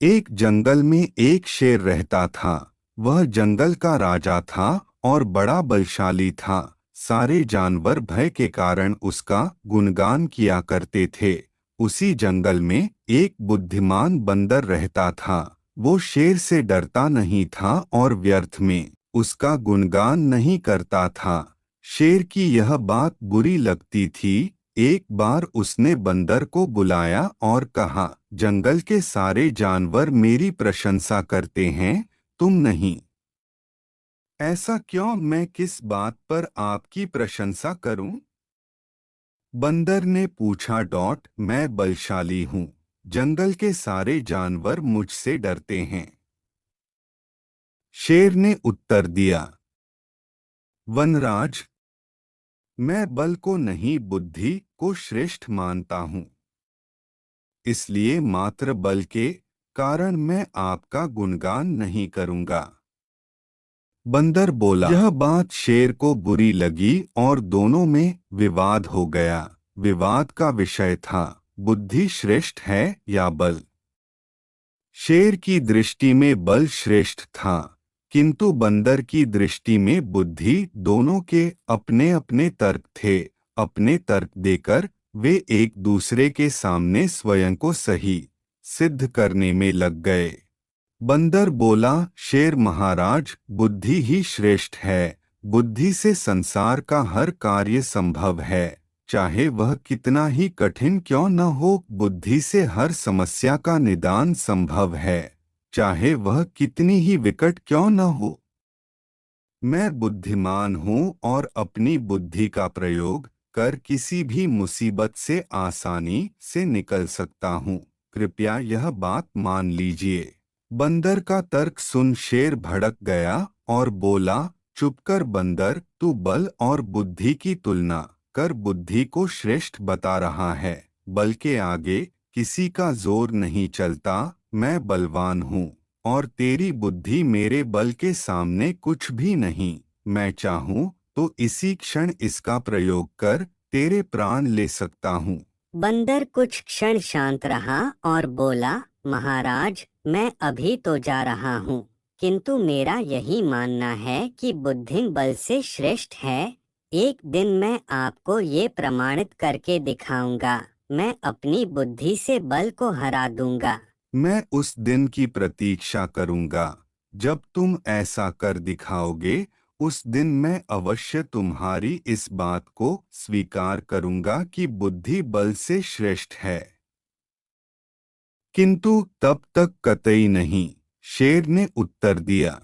एक जंगल में एक शेर रहता था। वह जंगल का राजा था और बड़ा बलशाली था। सारे जानवर भय के कारण उसका गुणगान किया करते थे। उसी जंगल में एक बुद्धिमान बंदर रहता था। वो शेर से डरता नहीं था और व्यर्थ में उसका गुणगान नहीं करता था। शेर की यह बात बुरी लगती थी। एक बार उसने बंदर को बुलाया और कहा, जंगल के सारे जानवर मेरी प्रशंसा करते हैं, तुम नहीं। ऐसा क्यों? मैं किस बात पर आपकी प्रशंसा करूं? बंदर ने पूछा। मैं बलशाली हूं। जंगल के सारे जानवर मुझसे डरते हैं। शेर ने उत्तर दिया। वनराज, मैं बल को नहीं बुद्धि को श्रेष्ठ मानता हूं। इसलिए मात्र बल के कारण मैं आपका गुणगान नहीं करूंगा। बंदर बोला। यह बात शेर को बुरी लगी और दोनों में विवाद हो गया। विवाद का विषय था, बुद्धि श्रेष्ठ है या बल। शेर की दृष्टि में बल श्रेष्ठ था, किंतु बंदर की दृष्टि में बुद्धि। दोनों के अपने अपने तर्क थे। अपने तर्क देकर वे एक दूसरे के सामने स्वयं को सही सिद्ध करने में लग गए। बंदर बोला। शेर महाराज, बुद्धि ही श्रेष्ठ है। बुद्धि से संसार का हर कार्य संभव है, चाहे वह कितना ही कठिन क्यों न हो। बुद्धि से हर समस्या का निदान संभव है, चाहे वह कितनी ही विकट क्यों न हो। मैं बुद्धिमान हूँ और अपनी बुद्धि का प्रयोग कर किसी भी मुसीबत से आसानी से निकल सकता हूँ। कृपया यह बात मान लीजिए। बंदर का तर्क सुन शेर भड़क गया और बोला, चुप कर बंदर, तू बल और बुद्धि की तुलना कर बुद्धि को श्रेष्ठ बता रहा है। बल के आगे किसी का जोर नहीं चलता। मैं बलवान हूँ और तेरी बुद्धि मेरे बल के सामने कुछ भी नहीं। मैं चाहूँ तो इसी क्षण इसका प्रयोग कर तेरे प्राण ले सकता हूँ। बंदर कुछ क्षण शांत रहा और बोला, महाराज, मैं अभी तो जा रहा हूँ, किंतु मेरा यही मानना है कि बुद्धि बल से श्रेष्ठ है। एक दिन मैं आपको ये प्रमाणित करके दिखाऊंगा। मैं अपनी बुद्धि से बल को हरा दूंगा। मैं उस दिन की प्रतीक्षा करूंगा जब तुम ऐसा कर दिखाओगे। उस दिन मैं अवश्य तुम्हारी इस बात को स्वीकार करूंगा कि बुद्धि बल से श्रेष्ठ है। किंतु तब तक कतई नहीं, शेर ने उत्तर दिया।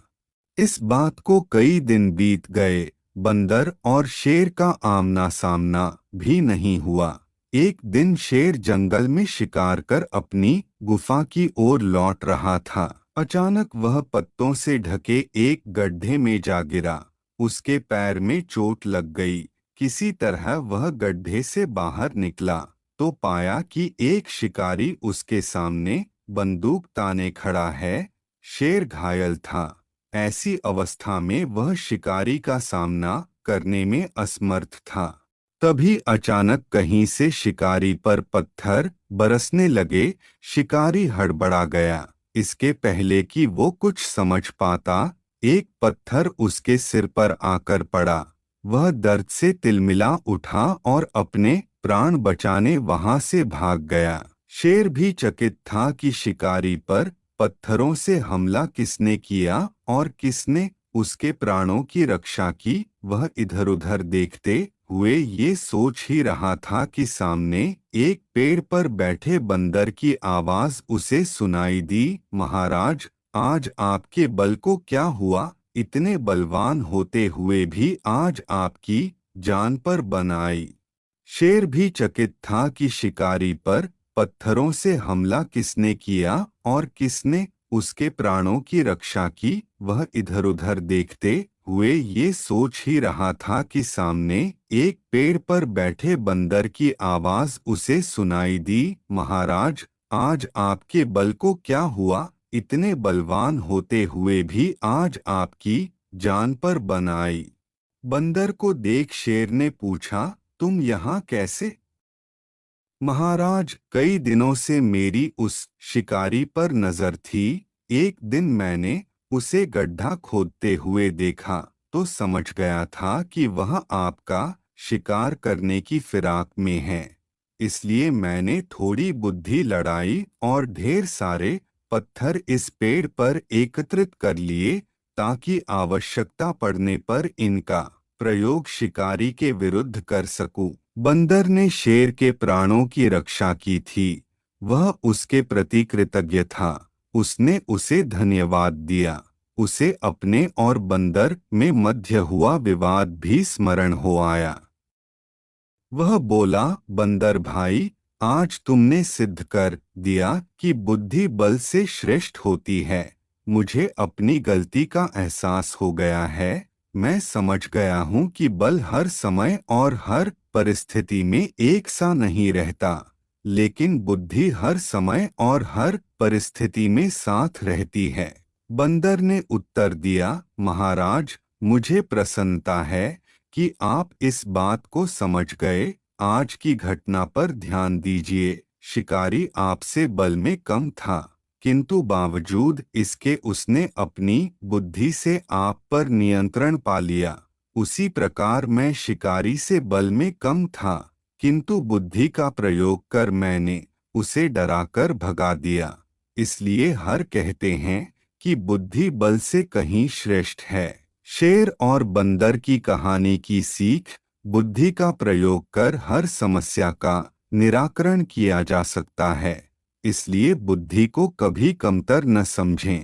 इस बात को कई दिन बीत गए। बंदर और शेर का आमना सामना भी नहीं हुआ। एक दिन शेर जंगल में शिकार कर अपनी गुफा की ओर लौट रहा था। अचानक वह पत्तों से ढके एक गड्ढे में जा गिरा। उसके पैर में चोट लग गई। किसी तरह वह गड्ढे से बाहर निकला तो पाया कि एक शिकारी उसके सामने बंदूक ताने खड़ा है। शेर घायल था। ऐसी अवस्था में वह शिकारी का सामना करने में असमर्थ था। तभी अचानक कहीं से शिकारी पर पत्थर बरसने लगे। शिकारी हड़बड़ा गया। इसके पहले कि वो कुछ समझ पाता, एक पत्थर उसके सिर पर आकर पड़ा। वह दर्द से तिलमिला उठा और अपने प्राण बचाने वहां से भाग गया। शेर भी चकित था कि शिकारी पर पत्थरों से हमला किसने किया और किसने उसके प्राणों की रक्षा की। वह इधर-उधर देखते हुए ये सोच ही रहा था कि सामने एक पेड़ पर बैठे बंदर की आवाज उसे सुनाई दी। महाराज, आज आपके बल को क्या हुआ? इतने बलवान होते हुए भी आज आपकी जान पर बन आई। शेर भी चकित था कि शिकारी पर पत्थरों से हमला किसने किया और किसने उसके प्राणों की रक्षा की। वह इधर-उधर देखते हुए ये सोच ही रहा था कि सामने एक पेड़ पर बैठे बंदर की आवाज उसे सुनाई दी। महाराज, आज आपके बल को क्या हुआ? इतने बलवान होते हुए भी आज आपकी जान पर बन आई। बंदर को देख शेर ने पूछा, तुम यहाँ कैसे? महाराज, कई दिनों से मेरी उस शिकारी पर नजर थी। एक दिन मैंने उसे गड्ढा खोदते हुए देखा तो समझ गया था कि वह आपका शिकार करने की फिराक में है। इसलिए मैंने थोड़ी बुद्धि लड़ाई और ढेर सारे पत्थर इस पेड़ पर एकत्रित कर लिए ताकि आवश्यकता पड़ने पर इनका प्रयोग शिकारी के विरुद्ध कर सकूं। बंदर ने शेर के प्राणों की रक्षा की थी। वह उसके प्रति कृतज्ञ था। उसने उसे धन्यवाद दिया। उसे अपने और बंदर में मध्य हुआ विवाद भी स्मरण हो आया। वह बोला, बंदर भाई, आज तुमने सिद्ध कर दिया कि बुद्धि बल से श्रेष्ठ होती है। मुझे अपनी गलती का एहसास हो गया है। मैं समझ गया हूँ कि बल हर समय और हर परिस्थिति में एक सा नहीं रहता, लेकिन बुद्धि हर समय और हर परिस्थिति में साथ रहती है। बंदर ने उत्तर दिया, महाराज, मुझे प्रसन्नता है कि आप इस बात को समझ गए। आज की घटना पर ध्यान दीजिए। शिकारी आपसे बल में कम था, किंतु बावजूद इसके उसने अपनी बुद्धि से आप पर नियंत्रण पा लिया। उसी प्रकार मैं शिकारी से बल में कम था, किंतु बुद्धि का प्रयोग कर मैंने उसे डराकर भगा दिया। इसलिए हर कहते हैं कि बुद्धि बल से कहीं श्रेष्ठ है। शेर और बंदर की कहानी की सीख: बुद्धि का प्रयोग कर हर समस्या का निराकरण किया जा सकता है। इसलिए बुद्धि को कभी कमतर न समझें।